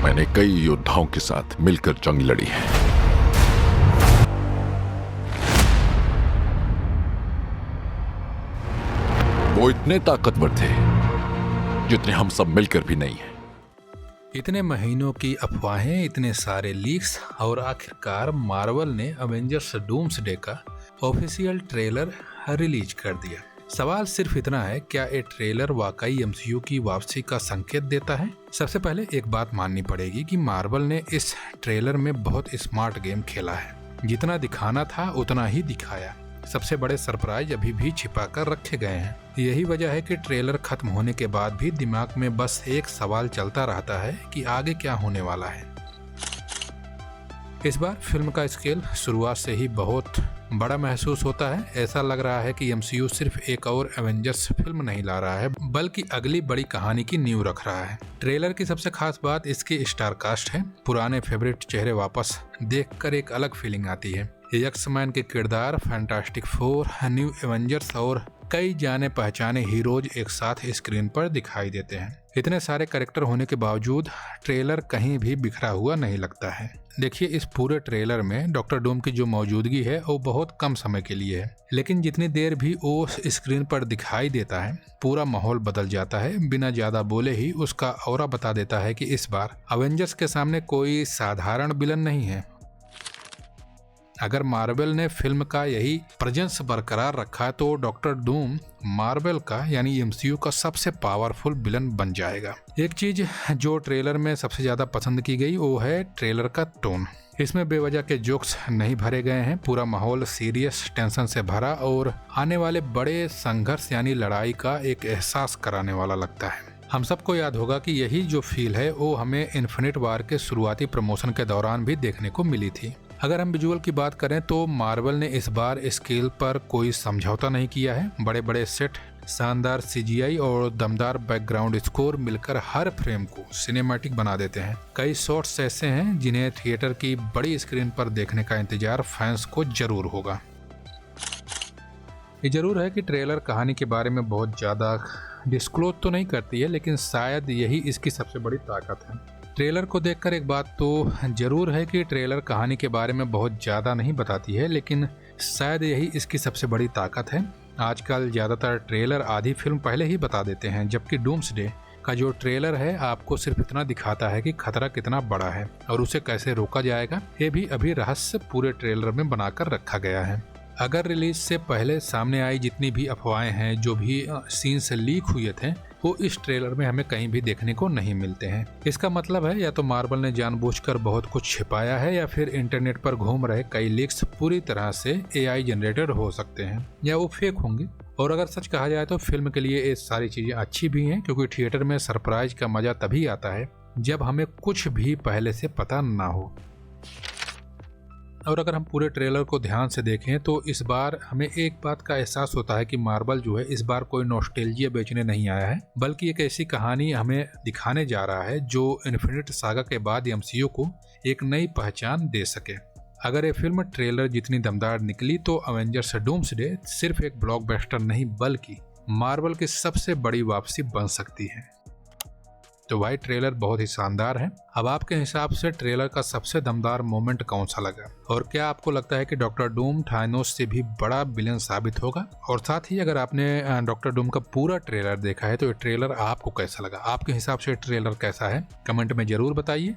मैंने कई योद्धाओं के साथ मिलकर जंग लड़ी है। वो इतने ताकतवर थे जितने हम सब मिलकर भी नहीं हैं। इतने महीनों की अफवाहें, इतने सारे लीक्स और आखिरकार मार्वल ने अवेंजर्स डूम्सडे का ऑफिशियल ट्रेलर रिलीज कर दिया। सवाल सिर्फ इतना है, क्या ये ट्रेलर वाकई एमसीयू की वापसी का संकेत देता है? सबसे पहले एक बात माननी पड़ेगी कि मार्वल ने इस ट्रेलर में बहुत स्मार्ट गेम खेला है। जितना दिखाना था उतना ही दिखाया। सबसे बड़े सरप्राइज अभी भी छिपा कर रखे गए हैं। यही वजह है कि ट्रेलर खत्म होने के बाद भी दिमाग में बस एक सवाल चलता रहता है कि आगे क्या होने वाला है। इस बार फिल्म का स्केल शुरुआत से ही बहुत बड़ा महसूस होता है। ऐसा लग रहा है कि एमसीयू सिर्फ एक और एवेंजर्स फिल्म नहीं ला रहा है, बल्कि अगली बड़ी कहानी की नींव रख रहा है। ट्रेलर की सबसे खास बात इसकी स्टार कास्ट है। पुराने फेवरेट चेहरे वापस देखकर एक अलग फीलिंग आती है। एक्स-मैन के किरदार, फैंटास्टिक फोर, न्यू एवेंजर्स और कई जाने पहचाने हीरोज एक साथ स्क्रीन पर दिखाई देते हैं। इतने सारे कैरेक्टर होने के बावजूद ट्रेलर कहीं भी बिखरा हुआ नहीं लगता है। देखिए, इस पूरे ट्रेलर में डॉक्टर डूम की जो मौजूदगी है वो बहुत कम समय के लिए है, लेकिन जितनी देर भी वो स्क्रीन पर दिखाई देता है पूरा माहौल बदल जाता है। बिना ज्यादा बोले ही उसका ऑरा बता देता है कि इस बार अवेंजर्स के सामने कोई साधारण विलन नहीं है। अगर मार्वल ने फिल्म का यही प्रेजेंस बरकरार रखा तो डॉक्टर डूम मार्वल का यानी एमसीयू का सबसे पावरफुल विलन बन जाएगा। एक चीज जो ट्रेलर में सबसे ज्यादा पसंद की गई वो है ट्रेलर का टोन। इसमें बेवजह के जोक्स नहीं भरे गए हैं। पूरा माहौल सीरियस, टेंशन से भरा और आने वाले बड़े संघर्ष यानी लड़ाई का एक एहसास कराने वाला लगता है। हम सबको याद होगा कि यही जो फील है वो हमें इन्फिनिट वॉर के शुरुआती प्रमोशन के दौरान भी देखने को मिली थी। अगर हम विजुअल की बात करें तो मार्वल ने इस बार स्केल पर कोई समझौता नहीं किया है। बड़े बड़े सेट, शानदार सीजीआई और दमदार बैकग्राउंड स्कोर मिलकर हर फ्रेम को सिनेमैटिक बना देते हैं। कई शॉट्स ऐसे हैं जिन्हें थिएटर की बड़ी स्क्रीन पर देखने का इंतजार फैंस को जरूर होगा। ये जरूर है कि ट्रेलर कहानी के बारे में बहुत ज़्यादा डिस्क्लोज तो नहीं करती है, लेकिन शायद यही इसकी सबसे बड़ी ताकत है। ट्रेलर को देखकर एक बात तो जरूर है कि ट्रेलर कहानी के बारे में बहुत ज़्यादा नहीं बताती है, लेकिन शायद यही इसकी सबसे बड़ी ताकत है। आजकल ज़्यादातर ट्रेलर आधी फिल्म पहले ही बता देते हैं, जबकि डूम्सडे का जो ट्रेलर है आपको सिर्फ इतना दिखाता है कि खतरा कितना बड़ा है और उसे कैसे रोका जाएगा। ये भी अभी रहस्य पूरे ट्रेलर में बनाकर रखा गया है। अगर रिलीज से पहले सामने आई जितनी भी अफवाहें हैं, जो भी सीन से लीक हुए थे, वो इस ट्रेलर में हमें कहीं भी देखने को नहीं मिलते हैं। इसका मतलब है या तो मार्वल ने जानबूझकर बहुत कुछ छिपाया है या फिर इंटरनेट पर घूम रहे कई लीक्स पूरी तरह से एआई जनरेटेड हो सकते हैं या वो फेक होंगे। और अगर सच कहा जाए तो फिल्म के लिए ये सारी चीजें अच्छी भी हैं, क्योंकि थिएटर में सरप्राइज का मजा तभी आता है जब हमें कुछ भी पहले से पता ना हो। और अगर हम पूरे ट्रेलर को ध्यान से देखें तो इस बार हमें एक बात का एहसास होता है कि मार्वल जो है इस बार कोई नॉस्टैल्जिया बेचने नहीं आया है, बल्कि एक ऐसी कहानी हमें दिखाने जा रहा है जो इन्फिनिट सागा के बाद एमसीयू को एक नई पहचान दे सके। अगर ये फिल्म ट्रेलर जितनी दमदार निकली तो अवेंजर्स डूम्सडे सिर्फ एक ब्लॉकबस्टर नहीं बल्कि मार्वल की सबसे बड़ी वापसी बन सकती है। तो भाई ट्रेलर बहुत ही शानदार है। अब आपके हिसाब से ट्रेलर का सबसे दमदार मोमेंट कौन सा लगा, और क्या आपको लगता है कि डॉक्टर डूम थानोस से भी बड़ा विलेन साबित होगा? और साथ ही अगर आपने डॉक्टर डूम का पूरा ट्रेलर देखा है तो ये ट्रेलर आपको कैसा लगा? आपके हिसाब से ट्रेलर कैसा है कमेंट में जरूर बताइए।